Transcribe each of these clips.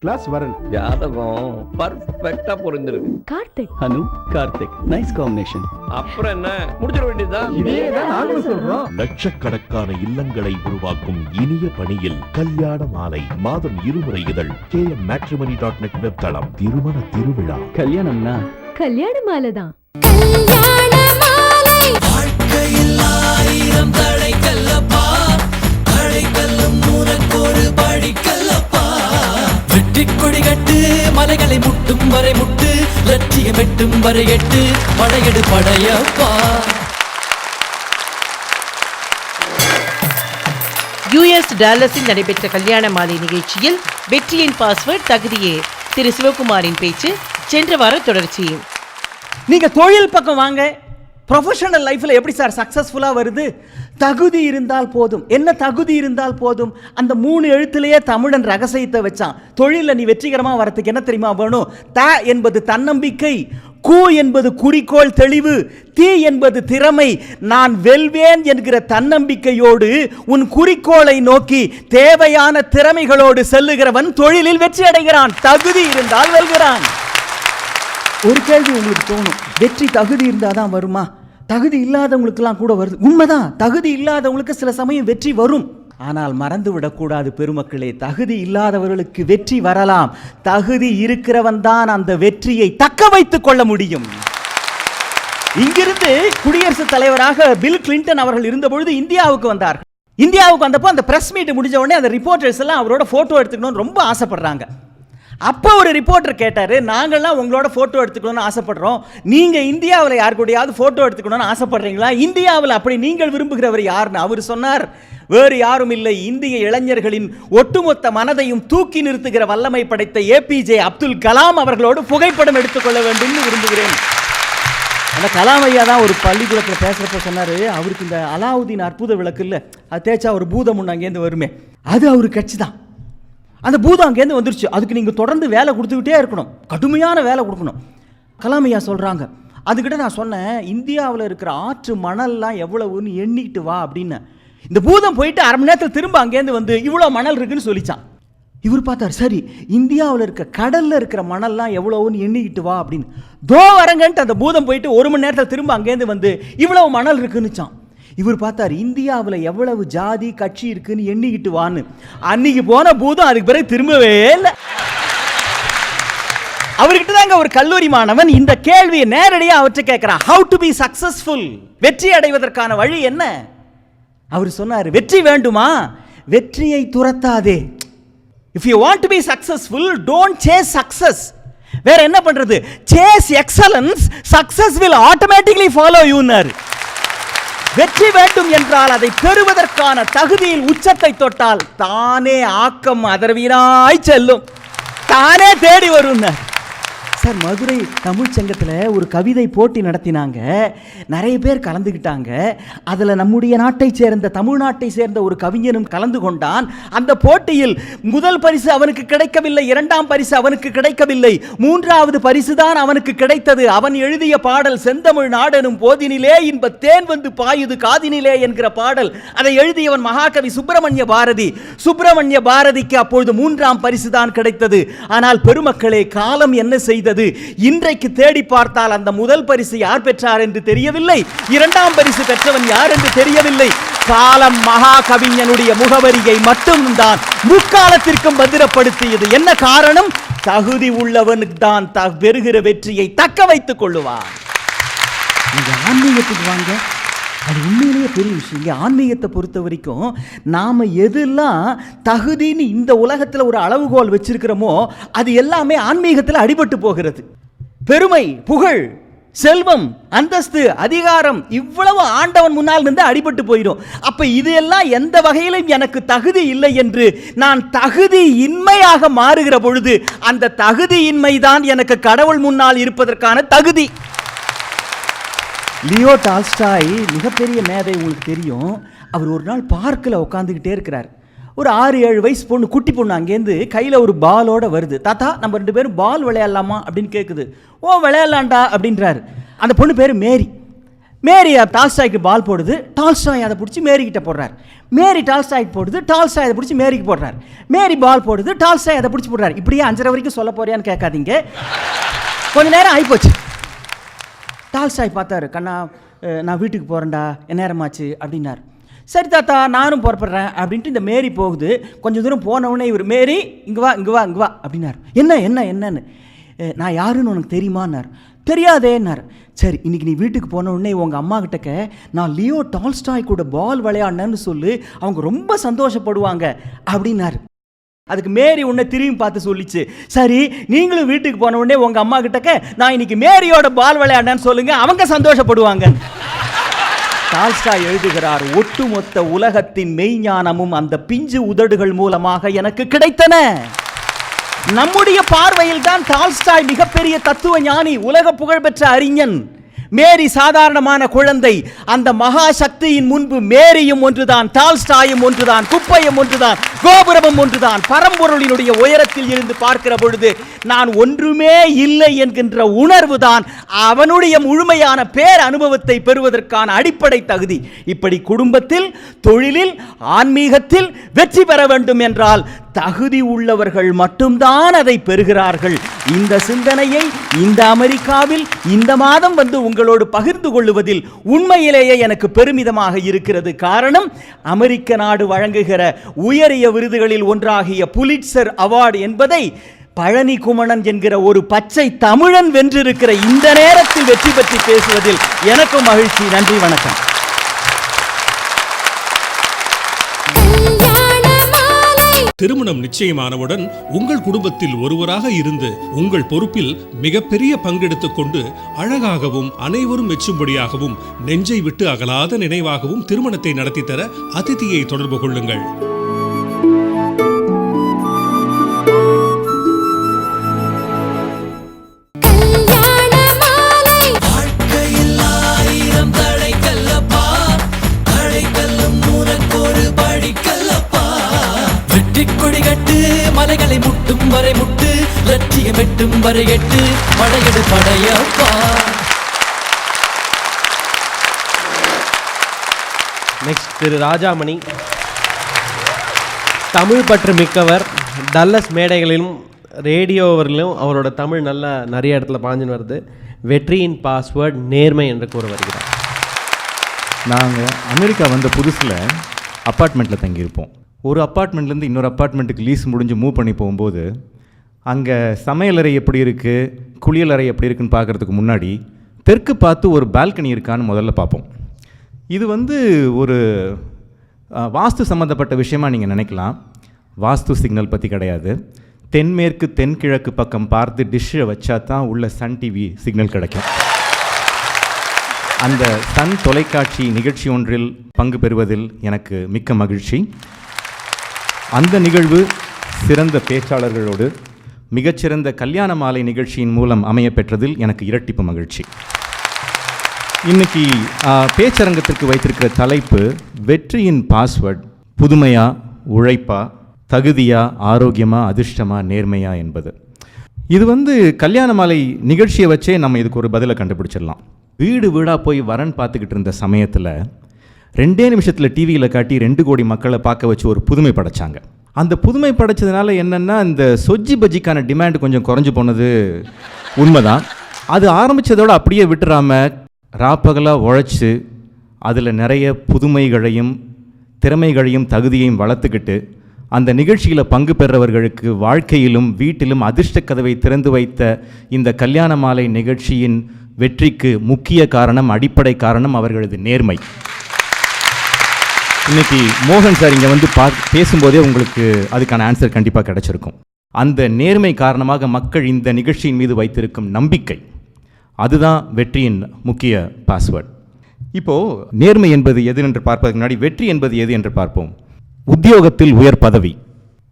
Class வரன். ஜாதகம் பர்ஃபெக்ட்டா பொருந்திருக்கு. கார்த்திக் அனு Karthik nice combination. அப்புறம் என்ன முடிச்சிட வேண்டியதுதான். இதேதான் நாங்களும் சொல்றோம். லட்சக்கணக்கான இல்லங்களை உருவாக்கும் இனிய பணியில் கல்யாண மாலை மாதம் 2 முறை இதழ் kmmatrimony.net வெப்தளம். திருமண திருவிழா கல்யாணம்னா கல்யாண மாலை தான். வாழ்க்கையில் 1000 தடைக்கல்லப்பா, தடைக்கல்லும் உனக்கொரு படிக்கல்லப்பா. வெற்றி கொடி கட்டு, மலைகளை முட்டும் வரை முட்டு, லட்சியம் எட்டும் வரை எட்டு, படையெடு படையப்பா. US டாலஸில் நடைபெற்ற கல்யாண மாலை நிகழ்ச்சியில் வெற்றியின் பாஸ்வேர்ட் தகுதியே திரு சிவகுமாரின் பேச்சு சென்ற வார தொடர்ச்சி. நீங்க தொழில் பக்கம் வாங்க. ப்ரொஃபஷனல் லைஃப்ல எப்படி சார் சக்சஸ்ஃபுல்லா வருது? தகுதி இருந்தால் போதும். என்ன தகுதி இருந்தால் போதும்? அந்த 3 எழுத்துலயே தமிழன் ரகசியத்தை வச்சான். தொழில நீ வெற்றிகரமா வரதுக்கு என்ன தெரியுமா வேணும்? த என்பது தன்னம்பிக்கை, கு என்பது குறிக்கோள் தெளிவு, தி என்பது திறமை. நான் வெல்வேன் என்கிற தன்னம்பிக்கையோடு உன் குறிக்கோளை நோக்கி தேவையான திறமைகளோடு செல்லுகிறவன் தொழிலில் வெற்றி அடைகிறான். தகுதி இருந்தால் வெல்கிறான். ஒரு கேள்வி உங்களுக்கு தோணும், வெற்றி தகுதி இருந்தால் தான் வருமா? தகுதி இல்லாதவங்களுக்கெல்லாம் கூட வருது. உண்மைதான், தகுதி இல்லாதவங்களுக்கு சில சமயம் வெற்றி வரும். ஆனால் மறந்து விடக்கூடாது பெருமக்களே, தகுதி இல்லாதவர்களுக்கு வெற்றி வரலாம். தகுதி இருக்கிறவன் தான் அந்த வெற்றியை தக்க வைத்துக் கொள்ள முடியும். இங்கிருந்து குடியரசுத் தலைவராக பில் கிளின்டன் அவர்கள் இருந்தபொழுது இந்தியாவுக்கு வந்தார். இந்தியாவுக்கு வந்தப்போ அந்த பிரஸ் மீட் முடிஞ்ச உடனே அந்த ரிப்போர்ட்டர்ஸ் எல்லாம் அவரோட போட்டோ எடுத்துக்கணும்னு ரொம்ப ஆசைப்படுறாங்க. அப்போ ஒரு ரிப்போர்ட்டர் கேட்டார், நாங்கள்லாம் உங்களோட ஃபோட்டோ எடுத்துக்கணும்னு ஆசைப்படுறோம், நீங்கள் இந்தியாவில் யார் கூடயாவது ஃபோட்டோ எடுத்துக்கணும்னு ஆசைப்படுறீங்களா? இந்தியாவில் அப்படி நீங்கள் விரும்புகிறவர் யாருன்னு அவர் சொன்னார். வேறு யாரும் இல்லை, இந்திய இளைஞர்களின் ஒட்டுமொத்த மனதையும் தூக்கி நிறுத்துகிற வல்லமை படைத்த ஏபிஜே அப்துல் கலாம் அவர்களோடு புகைப்படம் எடுத்துக்கொள்ள வேண்டும் விரும்புகிறேன். அந்த கலாம் ஐயா தான் ஒரு பள்ளிக்கூடத்தில் பேசுகிறப்ப சொன்னார், அவருக்கு இந்த அலாவுதீன் அற்புத விளக்கு இல்லை, அது தேய்ச்சா ஒரு பூதம் ஒன்று அங்கேருந்து வருமே, அது அவர் கட்சி தான். அந்த பூதம் அங்கேருந்து வந்துருச்சு. அதுக்கு நீங்கள் தொடர்ந்து வேலை கொடுத்துக்கிட்டே இருக்கணும், கடுமையான வேலை கொடுக்கணும். கலாமையா சொல்கிறாங்க. அதுக்கிட்ட நான் சொன்னேன், இந்தியாவில் இருக்கிற ஆற்று மணல்லாம் எவ்வளவுன்னு எண்ணிட்டு வா அப்படின்னு. இந்த பூதம் போயிட்டு 1/2 மணி நேரத்தில் திரும்ப அங்கேருந்து வந்து இவ்வளோ மணல் இருக்குன்னு சொல்லிச்சான். இவர் பார்த்தார், சரி இந்தியாவில் இருக்க கடலில் இருக்கிற மணல்லாம் எவ்வளோன்னு எண்ணிக்கிட்டு வா அப்படின்னு. தோ வரங்கன்ட்டு அந்த பூதம் போயிட்டு 1 மணி நேரத்தில் திரும்ப அங்கேருந்து வந்து இவ்வளவு மணல் இருக்குன்னுச்சான். இவர் பார்த்தார், இந்தியாவில் எவ்வளவு ஜாதி கட்சி இருக்குன்னு எண்ணிக்கிட்டு வான்னு. அன்னைக்கு போன பூதம் அதுக்கு பிறகு திரும்பவே இல்லை. அவர்கிட்ட தாங்க ஒரு கல்லூரி மாணவன் இந்த கேள்வியை நேரடியாக அவற்றை கேட்கிறான், ஹவு டு பி சக்சஸ்ஃபுல், வெற்றி அடைவதற்கான வழி என்ன? அவர் சொன்னார், வெற்றி வேண்டுமா, வெற்றியை துரத்தாதே. If you want to be successful, don't chase success. வேற என்ன பண்றது? Chase excellence, success will automatically follow யூனர். வெற்றி வேண்டும் என்றால் அதை பெறுவதற்கான தகுதியில் உச்சத்தை தொட்டால் தானே ஆக்கம் அதர்வீனாய் செல்லும், தானே தேடி வரும். சார், மதுரை தமிழ் சங்கத்தில் ஒரு கவிதை போட்டி நடத்தினாங்க. நிறைய பேர் கலந்துக்கிட்டாங்க. அதில் நம்முடைய நாட்டை சேர்ந்த தமிழ்நாட்டை சேர்ந்த ஒரு கவிஞனும் கலந்து கொண்டான். அந்த போட்டியில் முதல் பரிசு அவனுக்கு கிடைக்கவில்லை, 2ஆம் பரிசு அவனுக்கு கிடைக்கவில்லை, 3வது பரிசு தான் அவனுக்கு கிடைத்தது. அவன் எழுதிய பாடல் செந்தமிழ் நாடெனும் போதினிலே இன்ப தேன் வந்து பாயுது காதினிலே என்கிற பாடல். அதை எழுதியவன் மகாகவி சுப்பிரமணிய பாரதி. சுப்பிரமணிய பாரதிக்கு அப்பொழுது 3ஆம் பரிசு தான் கிடைத்தது. ஆனால் பெருமக்களே, காலம் என்ன செய்தது? இன்றைக்கு தேடி பார்த்தால் அந்த முதல் பரிசு யார் பெற்றார் என்று தெரியவில்லை, 2ஆம் பரிசு பெற்றவன் யார் என்று தெரியவில்லை. காலம் மகாகவிஞனுடைய முகவரியை மட்டும்தான் முக்காலத்திற்கும் பத்திரப்படுத்தியது. என்ன காரணம்? தகுதி உள்ளவனுக்கு தான் பெறுகிற வெற்றியை தக்க வைத்துக் கொள்ளுவான். நீங்க ஆன்மீகத்துக்கு வாங்க, அது உண்மையிலேயே பெரிய விஷயம். இங்கே ஆன்மீகத்தை பொறுத்த வரைக்கும் நாம் எதெல்லாம் தகுதின்னு இந்த உலகத்தில் ஒரு அளவுகோல் வச்சிருக்கிறோமோ அது எல்லாமே ஆன்மீகத்தில் அடிபட்டு போகிறது. பெருமை, புகழ், செல்வம், அந்தஸ்து, அதிகாரம், இவ்வளவு ஆண்டவன் முன்னால் இருந்து அடிபட்டு போயிடும். அப்ப இது எல்லாம் எந்த வகையிலும் எனக்கு தகுதி இல்லை என்று நான் தகுதி இன்மையாக மாறுகிற பொழுது அந்த தகுதி இன்மைதான் எனக்கு கடவுள் முன்னால் இருப்பதற்கான தகுதி. லியோ டால்ஸ்டாய் மிகப்பெரிய மேதை, உங்களுக்கு தெரியும். அவர் ஒரு நாள் பார்க்கில் உட்காந்துக்கிட்டே இருக்கிறார். ஒரு 6-7 வயசு பொண்ணு, குட்டி பொண்ணு அங்கேருந்து கையில் ஒரு பாலோட வருது. தாத்தா, நம்ம 2 பேரும் பால் விளையாடலாமா அப்படின்னு கேட்குது. ஓ, விளையாடலாண்டா அப்படின்றாரு. அந்த பொண்ணு பேர் மேரி. மேரி டால்ஸ்டாய்க்கு பால் போடுது, டால்ஸ்டாய் அதை பிடிச்சி மேரிக்கிட்ட போடுறார். மேரி டால்ஸ்டாய்க்கு போடுது, டால்ஸ்டாய் அதை பிடிச்சி மேரிக்கு போடுறார். மேரி பால் போடுது, டால்ஸ்டாய் அதை பிடிச்சி போடுறார். இப்படியே 5:30 வரைக்கும் சொல்ல போறியான்னு கேட்காதீங்க. கொஞ்ச நேரம் ஆகிப்போச்சு. டால்ஸ்டாய் பார்த்தாரு, கண்ணா நான் வீட்டுக்கு போகிறேன்டா, என் நேரமாச்சு அப்படின்னார். சரி தாத்தா நானும் புறப்படுறேன் அப்படின்ட்டு இந்த மேரி போகுது. கொஞ்சம் தூரம் போனவுடனே இவர், மேரி இங்கே வா இங்கே வா இங்கே வா அப்படின்னார். என்னன்னு, நான் யாருன்னு உனக்கு தெரியுமான்னார். தெரியாதேன்னார். சரி இன்னைக்கு நீ வீட்டுக்கு போன உடனே உங்கள் அம்மா கிட்டக்க நான் லியோ டால்ஸ்டாய் கூட பால் விளையாடினேன்னு சொல்லு, அவங்க ரொம்ப சந்தோஷப்படுவாங்க அப்படின்னாரு. அதுக்கு மேரி உன்னை திரும்பி பார்த்து சொல்லிச்சு, சரி நீங்களும் வீட்டுக்கு போன உடனே உங்கள் அம்மா கிட்டக்க நான் இன்னைக்கு மேரியோட பால் விளையாடினேன்னு சொல்லுங்க, அவங்க சந்தோஷப்படுவாங்க. டால்ஸ்டாய் எழுதுகிறார், ஒட்டுமொத்த உலகத்தின் மெய்ஞானமும் அந்த பிஞ்சு உதடுகள் மூலமாக எனக்கு கிடைத்தன. நம்முடைய பார்வையில் தான் டால்ஸ்டாய் மிகப்பெரிய தத்துவ ஞானி, உலக புகழ்பெற்ற அறிஞன். மேரி சாதாரணமான குழந்தை. அந்த மகா சக்தியின் முன்பு மேரியும் ஒன்றுதான், டால்ஸ்டாயும் ஒன்றுதான், குப்பையும் ஒன்றுதான், கோபுரமும் ஒன்றுதான். பரம்பொருளினுடைய உயரத்தில் இருந்து பார்க்கிற பொழுது நான் ஒன்றுமே இல்லை என்கின்ற உணர்வு தான் அவனுடைய முழுமையான பேர் அனுபவத்தை பெறுவதற்கான அடிப்படை தகுதி. இப்படி குடும்பத்தில், தொழிலில், ஆன்மீகத்தில் வெற்றி பெற வேண்டும் என்றால் தகுதி உள்ளவர்கள் மட்டும்தான் அதை பெறுகிறார்கள். இந்த சிந்தனையை இந்த அமெரிக்காவில் இந்த மாதம் வந்து உங்களோடு பகிர்ந்து கொள்வதில் உண்மையிலேயே எனக்கு பெருமிதமாக இருக்கிறது. காரணம், அமெரிக்க நாடு வழங்குகிற உயரிய விருதுகளில் ஒன்றாகிய புலிட்சர் அவார்டு என்பதை பழனி குமணன் என்கிற ஒரு பச்சை தமிழன் வென்றிருக்கிற இந்த நேரத்தில் வெற்றி பற்றி பேசுவதில் எனக்கும் மகிழ்ச்சி. நன்றி, வணக்கம். திருமணம் நிச்சயமானவுடன் உங்கள் குடும்பத்தில் ஒருவராக இருந்து உங்கள் பொறுப்பில் மிகப்பெரிய பங்கெடுத்துக் கொண்டு அழகாகவும் அனைவரும் மெச்சும்படியாகவும் நெஞ்சை விட்டு அகலாத நினைவாகவும் திருமணத்தை நடத்தி தர அதிதியை தொடர்பு கொள்ளுங்கள். மலைகளை முட்டும் வரை முட்டு, லட்சியம் எட்டும் வரை எட்டு, படையெடு படையப்பா. நெக்ஸ்ட் திரு ராஜாமணி. தமிழ் பற்று மிக்கவர். டல்லஸ் மேடைகளிலும் ரேடியோவிலும் அவரோட தமிழ் நல்லா நிறைய இடத்துல பாஞ்சுன்னு வருது. வெற்றியின் பாஸ்வேர்ட் நேர்மை என்று கூற வருகிறார். நாங்கள் அமெரிக்கா வந்த புதுசில் அப்பார்ட்மெண்ட்டில் தங்கியிருப்போம். ஒரு அப்பார்ட்மெண்ட்லேருந்து இன்னொரு அப்பார்ட்மெண்ட்டுக்கு லீஸ் முடிஞ்சு மூவ் பண்ணி போகும்போது அங்கே சமையலறை எப்படி இருக்குது, குளியலறை எப்படி இருக்குன்னு பார்க்குறதுக்கு முன்னாடி தெற்கு பார்த்து ஒரு பால்கனி இருக்கான்னு முதல்ல பார்ப்போம். இது ஒரு வாஸ்து சம்மந்தப்பட்ட விஷயமாக நீங்கள் நினைக்கலாம். வாஸ்து சிக்னல் பற்றி கிடையாது. தென்மேற்கு தென்கிழக்கு பக்கம் பார்த்து டிஷ்ஷை வச்சா தான் உள்ள சன் டிவி சிக்னல் கிடைக்கும். அந்த சன் தொலைக்காட்சி நிகழ்ச்சி ஒன்றில் பங்கு பெறுவதில் எனக்கு மிக்க மகிழ்ச்சி. அந்த நிகழ்வு சிறந்த பேச்சாளர்களோடு மிகச்சிறந்த கல்யாண மாலை நிகழ்ச்சியின் மூலம் அமைய பெற்றதில் எனக்கு இரட்டிப்பு மகிழ்ச்சி. இன்னைக்கு பேச்சரங்கத்திற்கு வைத்திருக்கிற தலைப்பு வெற்றியின் பாஸ்வேர்ட் புதுமையா, உழைப்பா, தகுதியா, ஆரோக்கியமா, அதிர்ஷ்டமா, நேர்மையா என்பது. இது கல்யாண மாலை நிகழ்ச்சியை வச்சே நம்ம இதுக்கு ஒரு பதிலை கண்டுபிடிச்சிடலாம். வீடு வீடாக போய் வரன் பார்த்துக்கிட்டு இருந்த சமயத்தில் 2 நிமிஷத்தில் டிவியில் காட்டி 2 கோடி மக்களை பார்க்க வச்சு ஒரு புதுமை படைச்சாங்க. அந்த புதுமை படைச்சதுனால என்னென்னா, இந்த சொஜ்ஜி பஜ்ஜிக்கான டிமாண்ட் கொஞ்சம் குறைஞ்சி போனது உண்மைதான். அது ஆரம்பித்ததோடு அப்படியே விட்டுறாமல் ராப்பகலாக உழைச்சி அதில் நிறைய புதுமைகளையும் திறமைகளையும் தகுதியையும் வளர்த்துக்கிட்டு அந்த நிகழ்ச்சியில் பங்கு பெறவர்களுக்கு வாழ்க்கையிலும் வீட்டிலும் அதிர்ஷ்ட கதவை திறந்து வைத்த இந்த கல்யாண மாலை நிகழ்ச்சியின் வெற்றிக்கு முக்கிய காரணம், அடிப்படை காரணம் அவர்களது நேர்மை. இன்னைக்கு மோகன் சார் இங்கே பேசும்போதே உங்களுக்கு அதுக்கான ஆன்சர் கண்டிப்பாக கிடைச்சிருக்கும். அந்த நேர்மை காரணமாக மக்கள் இந்த நிகழ்ச்சியின் மீது வைத்திருக்கும் நம்பிக்கை, அதுதான் வெற்றியின் முக்கிய பாஸ்வேர்ட். இப்போது நேர்மை என்பது எது என்று பார்ப்பதற்கு முன்னாடி வெற்றி என்பது எது என்று பார்ப்போம். உத்தியோகத்தில் உயர் பதவி,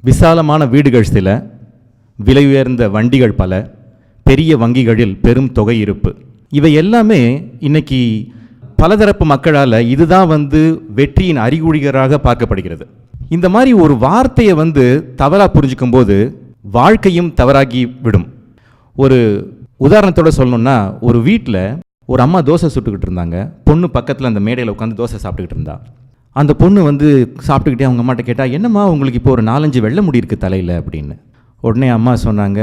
விசாலமான வீடுகள் சில, விலை உயர்ந்த வண்டிகள் பல, பெரிய வங்கிகளில் பெரும் தொகை இருப்பு, இவை எல்லாமே இன்னைக்கு பலதரப்பு மக்களால் இதுதான் வெற்றியின் அறிகுறிகளாக பார்க்கப்படுகிறது. இந்த மாதிரி ஒரு வார்த்தையை தவறாக புரிஞ்சுக்கும் போது வாழ்க்கையும் தவறாகி விடும். ஒரு உதாரணத்தோடு சொல்லணும்னா, ஒரு வீட்டில் ஒரு அம்மா தோசை சுட்டுக்கிட்டு இருந்தாங்க. பொண்ணு பக்கத்தில் அந்த மேடையில் உட்காந்து தோசை சாப்பிட்டுக்கிட்டு இருந்தா. அந்த பொண்ணு வந்து சாப்பிட்டுக்கிட்டே அவங்க அம்மாட்ட கேட்டால், என்னம்மா உங்களுக்கு இப்போ ஒரு 4-5 வெள்ளை முடி இருக்குது தலையில் அப்படின்னு. உடனே அம்மா சொன்னாங்க,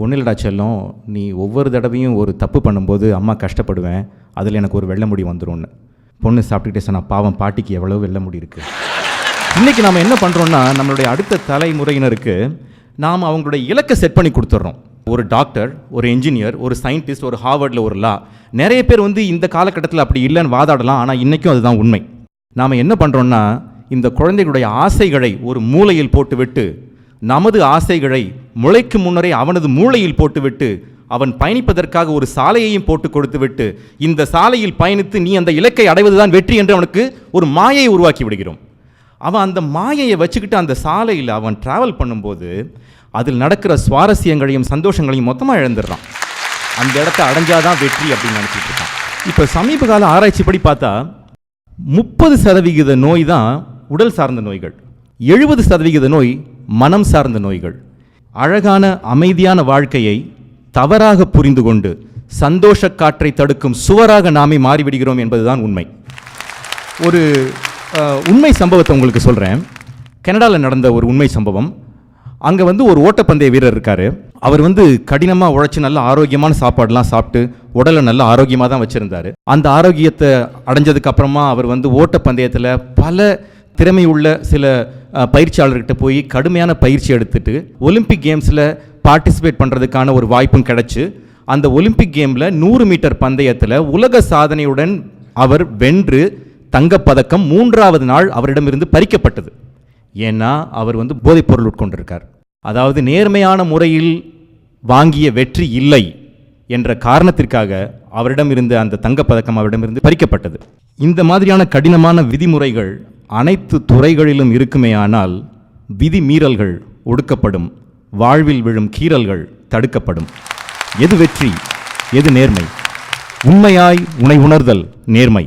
ஒன்றும் இல்லடா செல்லம், நீ ஒவ்வொரு தடவையும் ஒரு தப்பு பண்ணும்போது அம்மா கஷ்டப்படுவேன், அதில் எனக்கு ஒரு வெள்ளை முடி வந்துடும்னு. பொண்ணு சாப்பிட்டுக்கிட்டே சொன்னா, பாவம் பாட்டிக்கு எவ்வளோ வெள்ளை முடி இருக்குது. இன்றைக்கி நாம் என்ன பண்ணுறோன்னா, நம்மளுடைய அடுத்த தலைமுறையினருக்கு நாம் அவங்களுடைய இலக்கை செட் பண்ணி கொடுத்துட்றோம். ஒரு டாக்டர், ஒரு என்ஜினியர், ஒரு சயின்டிஸ்ட், ஒரு ஹார்வர்டில் ஒரு லா. நிறைய பேர் வந்து இந்த காலகட்டத்தில் அப்படி இல்லைன்னு வாதாடலாம், ஆனால் இன்றைக்கும் அதுதான் உண்மை. நாம் என்ன பண்ணுறோன்னா, இந்த குழந்தைகளுடைய ஆசைகளை ஒரு மூலையில் போட்டுவிட்டு, நமது ஆசைகளை முளைக்கு முன்னரே அவனது மூளையில் போட்டுவிட்டு, அவன் பயணிப்பதற்காக ஒரு சாலையையும் போட்டு கொடுத்துவிட்டு, இந்த சாலையில் பயணித்து நீ அந்த இலக்கை அடைவதுதான் வெற்றி என்று அவனுக்கு ஒரு மாயையை உருவாக்கி விடுகிறோம். அவன் அந்த மாயையை வச்சுக்கிட்டு அந்த சாலையில் அவன் டிராவல் பண்ணும்போது அதில் நடக்கிற சுவாரஸ்யங்களையும் சந்தோஷங்களையும் மொத்தமாக இழந்துடுறான். அந்த இடத்த அடைஞ்சாதான் வெற்றி அப்படின்னு நினச்சிட்டு இருக்கான். இப்போ சமீப கால ஆராய்ச்சிப்படி பார்த்தா 30% நோய் தான் உடல் சார்ந்த நோய்கள், 70% நோய் மனம் சார்ந்த நோய்கள். அழகான அமைதியான வாழ்க்கையை தவறாக புரிந்து கொண்டு சந்தோஷ காற்றை தடுக்கும் சுவராக நாமே மாறிவிடுகிறோம் என்பதுதான் உண்மை. ஒரு உண்மை சம்பவத்தை உங்களுக்கு சொல்கிறேன். கனடாவில் நடந்த ஒரு உண்மை சம்பவம். அங்கே வந்து ஒரு ஓட்டப்பந்தய வீரர் இருக்கார். அவர் வந்து கடினமாக உழைச்சி நல்ல ஆரோக்கியமான சாப்பாடெலாம் சாப்பிட்டு உடலை நல்ல ஆரோக்கியமாக தான் வச்சுருந்தார். அந்த ஆரோக்கியத்தை அடைஞ்சதுக்கு அப்புறமா அவர் வந்து ஓட்டப்பந்தயத்தில் பல திறமை உள்ள சில பயிற்சியாளர்கிட்ட போய் கடுமையான பயிற்சி எடுத்துட்டு ஒலிம்பிக் கேம்ஸில் பார்ட்டிசிபேட் பண்ணுறதுக்கான ஒரு வாய்ப்பும் கிடச்சி, அந்த ஒலிம்பிக் கேமில் 100 மீட்டர் பந்தயத்தில் உலக சாதனையுடன் அவர் வென்று தங்கப்பதக்கம் 3வது நாள் அவரிடமிருந்து பறிக்கப்பட்டது. ஏன்னா அவர் வந்து போதைப்பொருள் உட்கொண்டிருக்கார். அதாவது நேர்மையான முறையில் வாங்கிய வெற்றி இல்லை என்ற காரணத்திற்காக அவரிடம் இருந்த அந்த தங்கப்பதக்கம் அவரிடமிருந்து பறிக்கப்பட்டது. இந்த மாதிரியான கடினமான விதிமுறைகள் அனைத்து துறைகளிலும் இருக்குமே, ஆனால் விதி மீறல்கள் ஒடுக்கப்படும், வாழ்வில் விழும் கீறல்கள் தடுக்கப்படும். எது வெற்றி, எது நேர்மை? உண்மையாய் உனை உணர்தல் நேர்மை,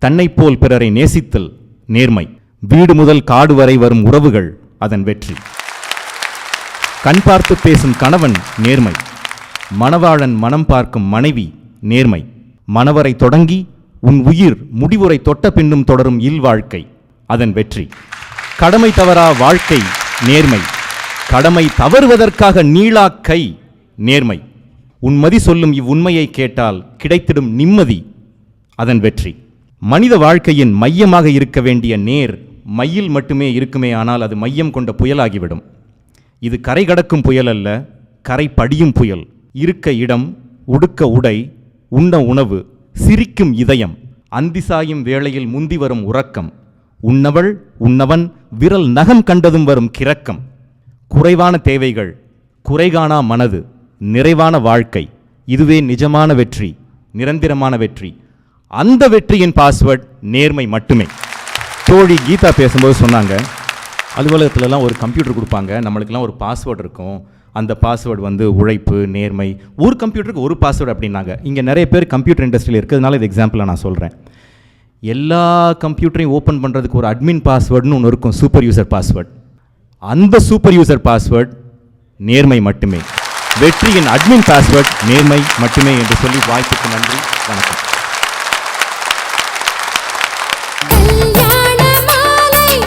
தன்னை போல் பிறரை நேசித்தல் நேர்மை, வீடு முதல் காடு வரை வரும் உறவுகள் அதன் வெற்றி. கண் பார்த்து பேசும் கணவன் நேர்மை, மணவாளன் மனம் பார்க்கும் மனைவி நேர்மை, மணவரை தொடங்கி உன் உயிர் முடிவுரை தொட்ட பின்னும் தொடரும் இல்வாழ்க்கை அதன் வெற்றி. கடமை தவறா வாழ்க்கை நேர்மை, கடமை தவறுவதற்காக நீளா கை நேர்மை, உன்மதி சொல்லும் இவ்வுண்மையை கேட்டால் கிடைத்திடும் நிம்மதி அதன் வெற்றி. மனித வாழ்க்கையின் மையமாக இருக்க வேண்டிய நேர் மையில் மட்டுமே இருக்குமே, ஆனால் அது மையம் கொண்ட புயலாகிவிடும். இது கரை கடக்கும் புயல் அல்ல, கரை படியும் புயல். இருக்க இடம், உடுக்க உடை, உண்ண உணவு, சிரிக்கும் இதயம், அந்திசாயும் வேளையில் முந்தி வரும் உறக்கம், உண்ணவள் உண்ணவன் விரல் நகம் கண்டதும் வரும் கிறக்கம். குறைவான தேவைகள், குறைகாணா மனது, நிறைவான வாழ்க்கை, இதுவே நிஜமான வெற்றி, நிரந்தரமான வெற்றி. அந்த வெற்றியின் பாஸ்வேர்ட் நேர்மை மட்டுமே. தோழி கீதா பேசும்போது சொன்னாங்க, அலுவலகத்துலலாம் ஒரு கம்ப்யூட்டர் கொடுப்பாங்க, நம்மளுக்கெல்லாம் ஒரு பாஸ்வேர்டு இருக்கும், அந்த பாஸ்வேர்டு வந்து உழைப்பு, நேர்மை. ஒரு கம்ப்யூட்டருக்கு ஒரு பாஸ்வேர்டு அப்படின்னாங்க. இங்கே நிறைய பேர் கம்ப்யூட்டர் இண்டஸ்ட்ரியில் இருக்கிறதுனால இது எக்ஸாம்பிளாக நான் சொல்கிறேன். எல்லா கம்ப்யூட்டரையும் ஓப்பன் பண்ணுறதுக்கு ஒரு அட்மின் பாஸ்வேர்டுன்னு ஒன்று இருக்கும், சூப்பர் யூசர் பாஸ்வேர்டு. அந்த சூப்பர் யூசர் பாஸ்வேர்டு நேர்மை மட்டுமே. வெற்றியின் அட்மின் பாஸ்வேர்டு நேர்மை மட்டுமே என்று சொல்லி வாய்ப்புக்கு நன்றி, வணக்கம்.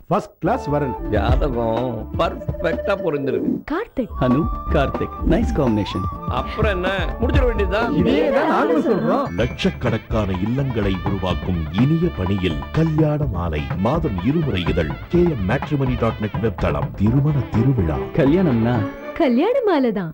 ஃபர்ஸ்ட் கிளாஸ் வரன் ஜாதகம் பர்ஃபெக்ட்டா பொருந்திருக்கு. கார்த்திக் அனு கார்த்திக், நைஸ் காம்பினேஷன். அப்புறம் என்ன, முடிச்சிட வேண்டியதுதான். இதேதான் நாங்களும் சொல்றோம். லட்சக்கணக்கான இல்லங்களை உருவாக்கும் இனிய பணியில் கல்யாண மாலை மாதம் 2 முறை இதழ் KMmatrimony.net வெப்தளம். திருமண திருவிழா, கல்யாணம்னா கல்யாண மாலை தான்.